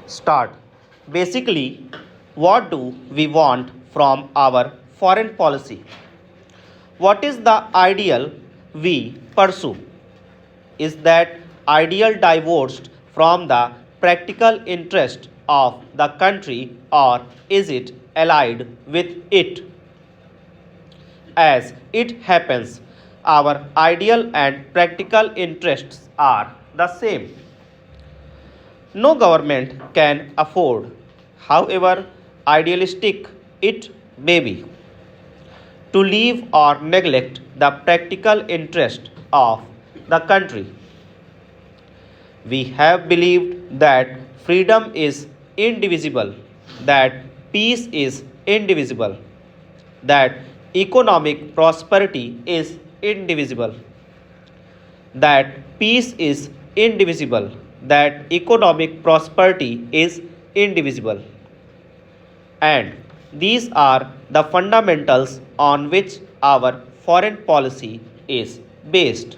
Start. Basically, what do we want from our foreign policy? What is the ideal we pursue? Is that ideal divorced from the practical interest of the country or is it allied with it? As it happens, our ideal and practical interests are the same. No government can afford, however idealistic it may be, to leave or neglect the practical interest of the country. We have believed that freedom is indivisible, that peace is indivisible, that economic prosperity is indivisible, that peace is indivisible, that economic prosperity is indivisible. And these are the fundamentals on which our foreign policy is based.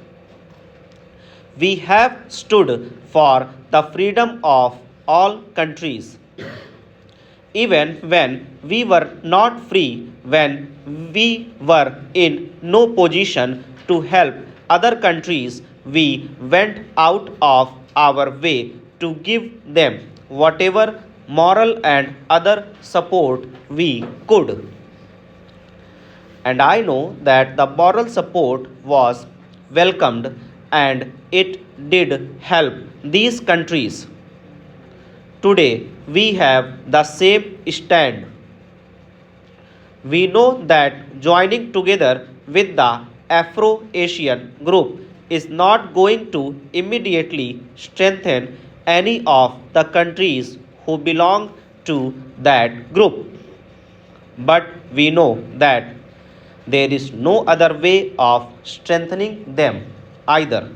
We have stood for the freedom of all countries, even when we were not free, when we were in no position to help other countries, we went out of our way to give them whatever moral and other support we could. And I know that the moral support was welcomed and it did help these countries. Today, we have the same stand. We know that joining together with the Afro Asian group is not going to immediately strengthen any of the countries who belong to that group. But we know that there is no other way of strengthening them either.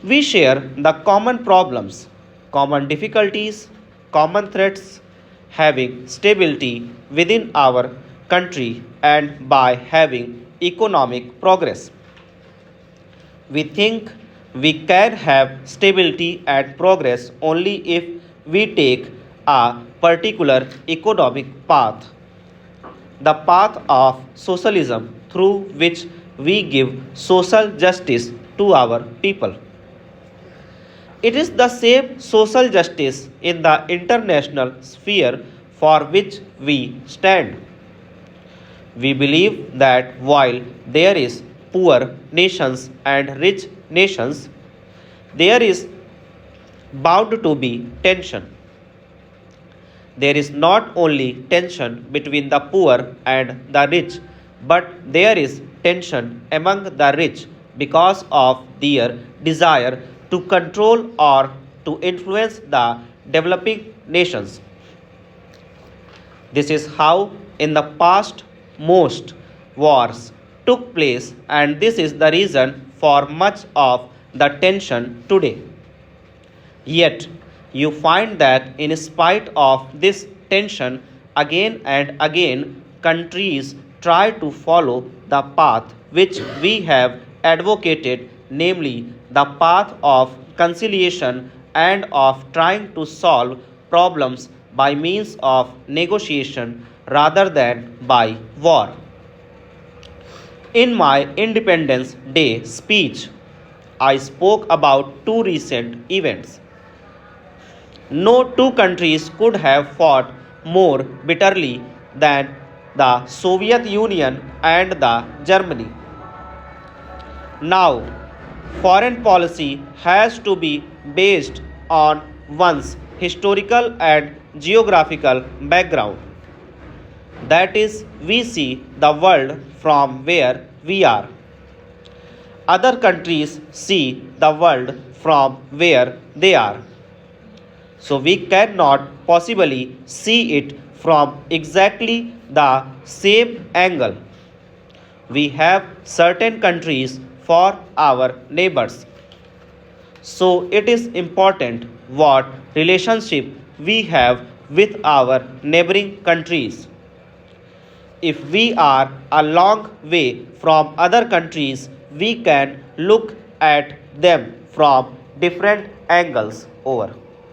We share the common problems, common difficulties, common threats, having stability within our country and by having economic progress. We think we can have stability and progress only if we take a particular economic path, the path of socialism through which we give social justice to our people. It is the same social justice in the international sphere for which we stand. We believe that while there is poor nations and rich nations, there is bound to be tension. There is not only tension between the poor and the rich, but there is tension among the rich because of their desire to control or to influence the developing nations. This is how, in the past, most wars took place, and this is the reason for much of the tension today. Yet, you find that in spite of this tension, again and again, countries try to follow the path which we have advocated, namely the path of conciliation and of trying to solve problems by means of negotiation rather than by war. In my Independence Day speech, I spoke about two recent events. No two countries could have fought more bitterly than the Soviet Union and the Germany. Now, foreign policy has to be based on one's historical and geographical background. That is, we see the world from where we are. Other countries see the world from where they are. So we cannot possibly see it from exactly the same angle. We have certain countries for our neighbors. So it is important what relationship we have with our neighboring countries. If we are a long way from other countries, we can look at them from different angles over.